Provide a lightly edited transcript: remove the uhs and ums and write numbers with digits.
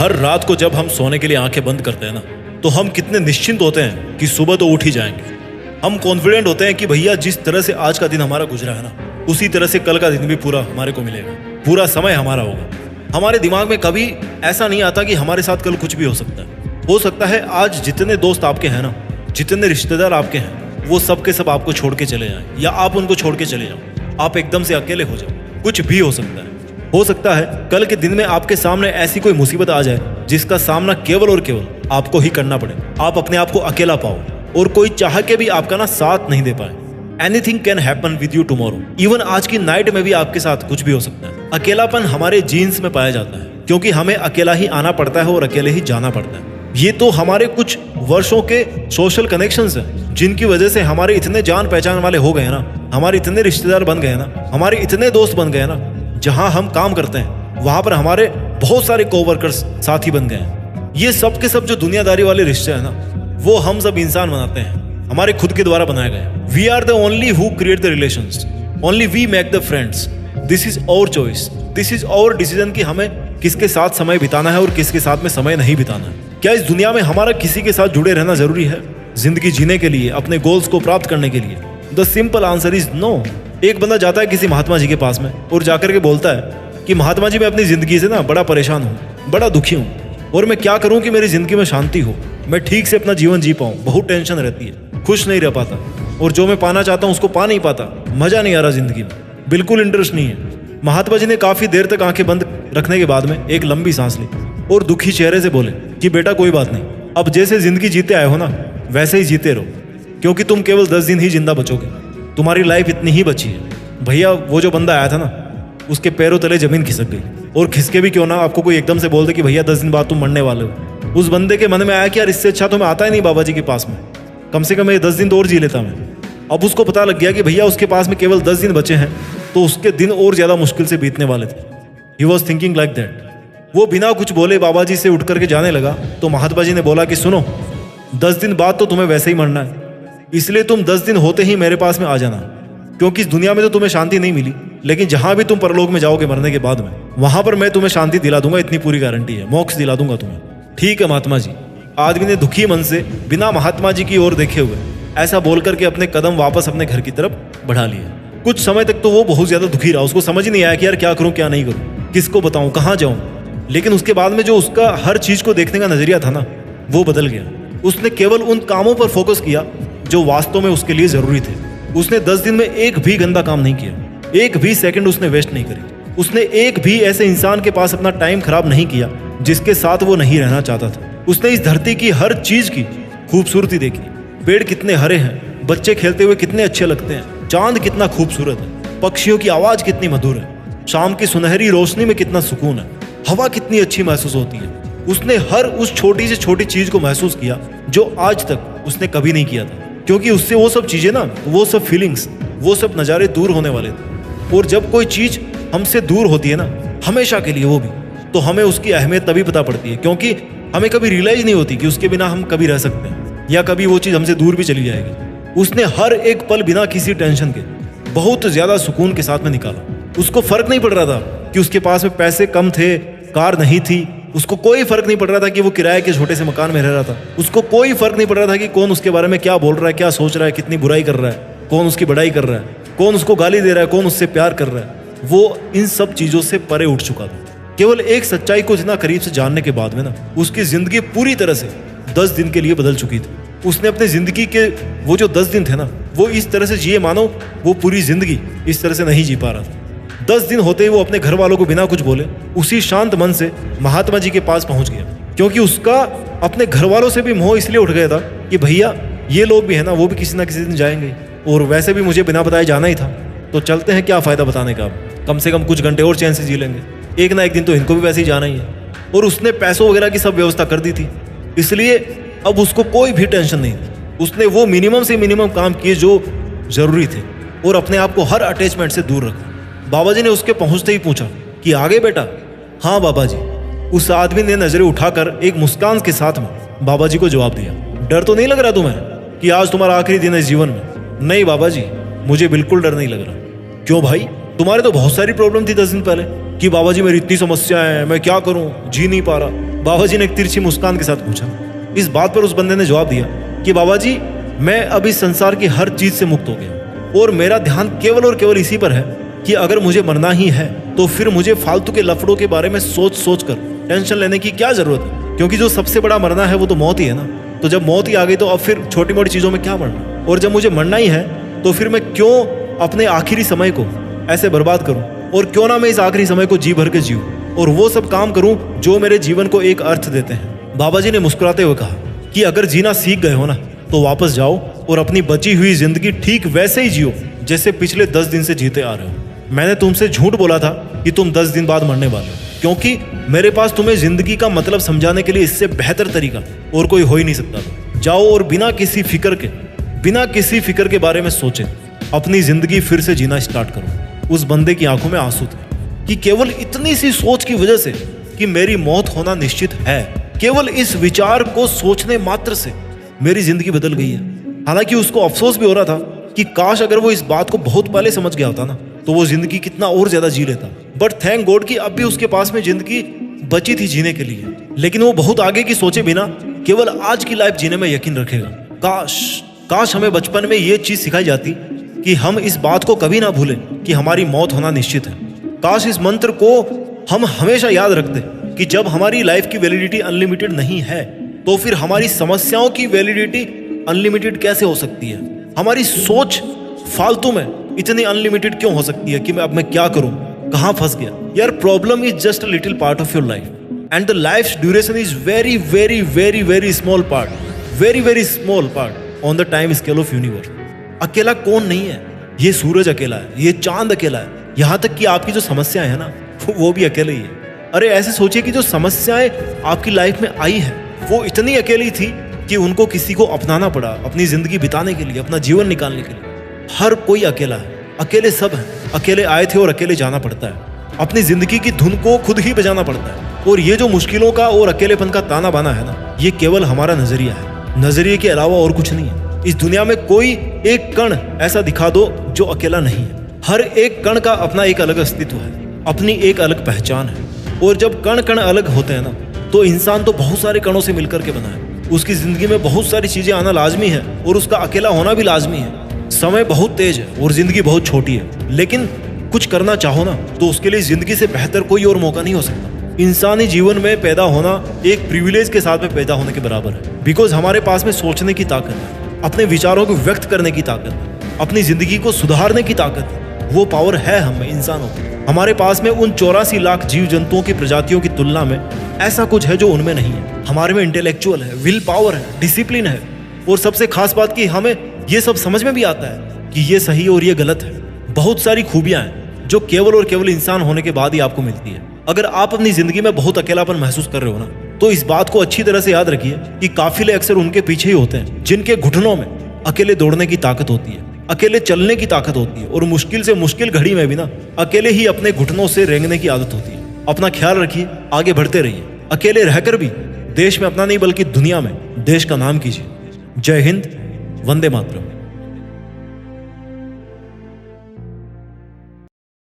हर रात को जब हम सोने के लिए आंखें बंद करते हैं ना, तो हम कितने निश्चिंत होते हैं कि सुबह तो उठ ही जाएंगे। हम कॉन्फिडेंट होते हैं कि भैया जिस तरह से आज का दिन हमारा गुजरा है ना, उसी तरह से कल का दिन भी पूरा हमारे को मिलेगा, पूरा समय हमारा होगा। हमारे दिमाग में कभी ऐसा नहीं आता कि हमारे साथ कल कुछ भी हो सकता है। हो सकता है आज जितने दोस्त आपके हैं ना, जितने रिश्तेदार आपके हैं, वो सब के सब आपको छोड़ के चले जाएं, या आप उनको छोड़ के चले जाओ। आप एकदम से अकेले हो जाओ। कुछ भी हो सकता है। हो सकता है कल के दिन में आपके सामने ऐसी कोई मुसीबत आ जाए जिसका सामना केवल और केवल आपको ही करना पड़े। आप अपने आप को अकेला पाओ और कोई चाह के भी आपका ना साथ नहीं दे पाए। Anything can happen with you tomorrow. Even आज की नाइट में भी आपके साथ कुछ भी हो सकता है। अकेलापन हमारे जीन्स में पाया जाता है, क्योंकि हमें अकेला ही आना पड़ता है और अकेले ही जाना पड़ता है। ये तो हमारे कुछ वर्षों के सोशल कनेक्शंस हैं, जिनकी वजह से हमारे इतने जान पहचान वाले हो गए ना, हमारे इतने रिश्तेदार बन गए ना, हमारे इतने दोस्त बन गए ना। जहां हम काम करते हैं वहां पर हमारे बहुत सारे कोवर्कर्स साथी बन गए हैं। ये सब के सब जो दुनियादारी वाले रिश्ते हैं ना, वो हम सब इंसान बनाते हैं, हमारे खुद के द्वारा बनाए गए। We are the only who create the relations, only we make the friends. This is our choice, this is our decision कि हमें किसके साथ समय बिताना है और किसके साथ में समय नहीं बिताना है। क्या इस दुनिया में हमारा किसी के साथ जुड़े रहना जरूरी है जिंदगी जीने के लिए, अपने गोल्स को प्राप्त करने के लिए? The simple answer is no. एक बंदा जाता है किसी महात्मा जी के पास में और जाकर के बोलता है कि महात्मा जी, मैं अपनी जिंदगी से ना बड़ा परेशान हूँ, बड़ा दुखी हूँ, और मैं क्या करूँ कि मेरी जिंदगी में शांति हो, मैं ठीक से अपना जीवन जी पाऊँ। बहुत टेंशन रहती है, खुश नहीं रह पाता, और जो मैं पाना चाहता हूँ उसको पा नहीं पाता, मजा नहीं आ रहा जिंदगी में, बिल्कुल इंटरेस्ट नहीं है। महात्मा जी ने काफी देर तक आंखें बंद रखने के बाद में एक लंबी सांस ली और दुखी चेहरे से बोले कि बेटा कोई बात नहीं, अब जैसे जिंदगी जीते आए हो ना वैसे ही जीते रहो, क्योंकि तुम केवल 10 दिन ही जिंदा बचोगे, तुम्हारी लाइफ इतनी ही बची है। भैया वो जो बंदा आया था ना, उसके पैरों तले जमीन खिसक गई, और खिसके भी क्यों ना आपको कोई एकदम से बोल दे कि भैया 10 दिन बाद तुम मरने वाले हो। उस बंदे के मन में आया कि यार इससे अच्छा तो मैं आता ही नहीं बाबा जी के पास में, कम से कम ये 10 दिन तो और जी लेता मैं। अब उसको पता लग गया कि भैया उसके पास में केवल 10 दिन बचे हैं, तो उसके दिन और ज्यादा मुश्किल से बीतने वाले थे। He was thinking like that. वो बिना कुछ बोले बाबा जी से उठ करके जाने लगा, तो महात्मा जी ने बोला कि सुनो, 10 दिन बाद तो तुम्हें वैसे ही मरना है, इसलिए तुम 10 दिन होते ही मेरे पास में आ जाना, क्योंकि इस दुनिया में तो तुम्हें शांति नहीं मिली, लेकिन जहां भी तुम परलोक में जाओगे मरने के बाद में, वहां पर मैं तुम्हें शांति दिला दूंगा, इतनी पूरी गारंटी है, मोक्ष दिला दूंगा तुम्हें। ठीक है महात्मा जी। आदमी ने दुखी मन से बिना महात्मा जी की ओर देखे हुए ऐसा बोल करके अपने कदम वापस अपने घर की तरफ बढ़ा लिए। कुछ समय तक तो वो बहुत ज्यादा दुखी रहा, उसको समझ नहीं आया कि यार क्या करूं क्या नहीं करूं, किसको बताऊं, कहाँ जाऊं। लेकिन उसके बाद में जो उसका हर चीज को देखने का नजरिया था ना, वो बदल गया। उसने केवल उन कामों पर फोकस किया जो वास्तव में उसके लिए जरूरी थे। उसने 10 दिन में एक भी गंदा काम नहीं किया, एक भी सेकंड उसने वेस्ट नहीं करी। उसने एक भी ऐसे इंसान के पास अपना टाइम खराब नहीं किया जिसके साथ वो नहीं रहना चाहता था। उसने इस धरती की हर चीज की खूबसूरती देखी। पेड़ कितने हरे हैं, बच्चे खेलते हुए कितने अच्छे लगते हैं, चांद कितना खूबसूरत है, पक्षियों की आवाज कितनी मधुर है, शाम की सुनहरी रोशनी में कितना सुकून है, हवा कितनी अच्छी महसूस होती है। उसने हर उस छोटी से छोटी चीज को महसूस किया जो आज तक उसने कभी नहीं किया था, क्योंकि उससे वो सब चीजें ना, वो सब फीलिंग्स, वो सब नज़ारे दूर होने वाले थे। और जब कोई चीज हमसे दूर होती है ना, हमेशा के लिए वो भी, तो हमें उसकी अहमियत तभी पता पड़ती है, क्योंकि हमें कभी रियलाइज नहीं होती कि उसके बिना हम कभी रह सकते हैं, या कभी वो चीज हमसे दूर भी चली जाएगी। उसने हर एक पल बिना किसी टेंशन के बहुत ज्यादा सुकून के साथ में निकाला। उसको फर्क नहीं पड़ रहा था कि उसके पास में पैसे कम थे, कार नहीं थी, उसको कोई फर्क नहीं पड़ रहा था कि वो किराए के छोटे से मकान में रह रहा था। उसको कोई फर्क नहीं पड़ रहा था कि कौन उसके बारे में क्या बोल रहा है, क्या सोच रहा है, कितनी बुराई कर रहा है, कौन उसकी बड़ाई कर रहा है, कौन उसको गाली दे रहा है, कौन उससे प्यार कर रहा है। वो इन सब चीजों से परे उठ चुका था। केवल एक सच्चाई को इतना करीब से जानने के बाद में ना, उसकी जिंदगी पूरी तरह से 10 दिन के लिए बदल चुकी थी। उसने अपनी जिंदगी के वो जो 10 दिन थे ना, वो इस तरह से जिए मानो वो पूरी जिंदगी इस तरह से नहीं जी पा रहा था। 10 दिन होते ही वो अपने घर वालों को बिना कुछ बोले उसी शांत मन से महात्मा जी के पास पहुंच गया, क्योंकि उसका अपने घर वालों से भी मोह इसलिए उठ गया था कि भैया ये लोग भी है ना, वो भी किसी ना किसी दिन जाएंगे, और वैसे भी मुझे बिना बताए जाना ही था, तो चलते हैं, क्या फायदा बताने का, कम से कम कुछ घंटे और चैन से जी लेंगे, एक ना एक दिन तो इनको भी वैसे ही जाना ही है। और उसने पैसों वगैरह की सब व्यवस्था कर दी थी, इसलिए अब उसको कोई भी टेंशन नहीं थी। उसने वो मिनिमम से मिनिमम काम किए जो जरूरी थे, और अपने आप को हर अटैचमेंट से दूर रखा। बाबा जी ने उसके पहुंचते ही पूछा कि आगे बेटा? हाँ बाबा जी। उस आदमी ने नजरें उठाकर एक मुस्कान के साथ में बाबा जी को जवाब दिया, डर तो नहीं लग रहा तुम्हें कि आज तुम्हारा आखिरी दिन है इस जीवन में? नहीं बाबा जी, मुझे बिल्कुल डर नहीं लग रहा। क्यों भाई? तुम्हारे तो बहुत सारी प्रॉब्लम थी 10 दिन पहले कि बाबा जी मेरी इतनी समस्या है, मैं क्या करूं, जी नहीं पा रहा। बाबा जी ने एक तिरछी मुस्कान के साथ पूछा। इस बात पर उस बंदे ने जवाब दिया कि बाबा जी, मैं अब इस संसार की हर चीज से मुक्त हो गया और मेरा ध्यान केवल और केवल इसी पर है कि अगर मुझे मरना ही है तो फिर मुझे फालतू के लफड़ों के बारे में सोच सोच कर टेंशन लेने की क्या जरूरत है, क्योंकि जो सबसे बड़ा मरना है वो तो मौत ही है ना। तो जब मौत ही आ गई तो अब फिर छोटी मोटी चीजों में क्या मरना, और जब मुझे मरना ही है तो फिर मैं क्यों अपने आखिरी समय को ऐसे बर्बाद करूं, और क्यों ना मैं इस आखिरी समय को जी भर के जीऊं और वो सब काम करूं जो मेरे जीवन को एक अर्थ देते हैं। बाबा जी ने मुस्कुराते हुए कहा कि अगर जीना सीख गए हो ना तो वापस जाओ और अपनी बची हुई जिंदगी ठीक वैसे ही जियो जैसे पिछले 10 दिन से जीते आ रहे हो। मैंने तुमसे झूठ बोला था कि तुम 10 दिन बाद मरने वाले हो, क्योंकि मेरे पास तुम्हें जिंदगी का मतलब समझाने के लिए इससे बेहतर तरीका और कोई हो ही नहीं सकता था। जाओ और बिना किसी फिक्र के बारे में सोचे अपनी जिंदगी फिर से जीना स्टार्ट करो। उस बंदे की आंखों में आंसू थे कि केवल इतनी सी सोच की वजह से कि मेरी मौत होना निश्चित है, केवल इस विचार को सोचने मात्र से मेरी जिंदगी बदल गई है। हालांकि उसको अफसोस भी हो रहा था कि काश अगर वो इस बात को बहुत पहले समझ गया होता ना तो वो जिंदगी कितना और ज्यादा जी लेता। बट थैंक गॉड कि अब भी उसके पास में जिंदगी बची थी जीने के लिए, लेकिन वो बहुत आगे की सोचे बिना केवल आज की लाइफ जीने में यकीन रखेगा। काश हमें बचपन में ये चीज सिखाई जाती कि हम इस बात को कभी ना भूलें कि हमारी मौत होना निश्चित है। काश इस मंत्र को हम हमेशा याद रखते कि जब हमारी लाइफ की वैलिडिटी अनलिमिटेड नहीं है तो फिर हमारी समस्याओं की वैलिडिटी अनलिमिटेड कैसे हो सकती है। हमारी सोच फालतू में इतनी अनलिमिटेड क्यों हो सकती है कि अब मैं क्या करूं, कहां फंस गया। यार, problem is just a little part of your life and the life duration is very very very very small part, very very small part on the time scale of universe. अकेला कौन नहीं है? ये सूरज अकेला है, ये चांद अकेला है, यहाँ तक कि आपकी जो समस्याएं है ना वो भी अकेले ही है। अरे ऐसे सोचिए कि जो समस्याएं आपकी लाइफ में आई है वो इतनी अकेली थी कि उनको किसी को अपनाना पड़ा अपनी जिंदगी बिताने के लिए, अपना जीवन निकालने के लिए। हर कोई अकेला है, अकेले सब है, अकेले आए थे और अकेले जाना पड़ता है। अपनी जिंदगी की धुन को खुद ही बजाना पड़ता है। और ये जो मुश्किलों का और अकेलेपन का ताना बाना है ना, ये केवल हमारा नजरिया है, नजरिए के अलावा और कुछ नहीं है। इस दुनिया में कोई एक कण ऐसा दिखा दो जो अकेला नहीं है। हर एक कण का अपना एक अलग अस्तित्व है, अपनी एक अलग पहचान है। और जब कण कण अलग होते हैं ना तो इंसान तो बहुत सारे कणों से मिलकर के बना है। उसकी जिंदगी में बहुत सारी चीजें आना लाजमी है और उसका अकेला होना भी लाजमी है। समय बहुत तेज है और जिंदगी बहुत छोटी है, लेकिन कुछ करना चाहो ना तो उसके लिए जिंदगी से बेहतर कोई और मौका नहीं हो सकता। इंसानी जीवन में पैदा होना एक प्रिविलेज के साथ में पैदा होने के बराबर है, बिकॉज हमारे पास में सोचने की ताकत है, अपने विचारों को व्यक्त करने की ताकत है, अपनी जिंदगी को सुधारने की ताकत है। वो पावर है हम इंसानों को। हमारे पास में उन 84 लाख जीव जंतुओं की प्रजातियों की तुलना में ऐसा कुछ है जो उनमें नहीं है। हमारे में इंटेलेक्चुअल है, विल पावर है, डिसिप्लिन है, और सबसे खास बात कि हमें ये सब समझ में भी आता है कि ये सही और ये गलत है। बहुत सारी खूबियां हैं जो केवल और केवल इंसान होने के बाद ही आपको मिलती है। अगर आप अपनी जिंदगी में बहुत अकेलापन महसूस कर रहे हो ना तो इस बात को अच्छी तरह से याद रखिए कि काफिले अक्सर उनके पीछे ही होते हैं जिनके घुटनों में अकेले दौड़ने की ताकत होती है, अकेले चलने की ताकत होती है, और मुश्किल से मुश्किल घड़ी में भी ना अकेले ही अपने घुटनों से रेंगने की आदत होती है। अपना ख्याल रखिए, आगे बढ़ते रहिए, अकेले रहकर भी देश में अपना नहीं बल्कि दुनिया में देश का नाम कीजिए। जय हिंद, वंदे मातरम।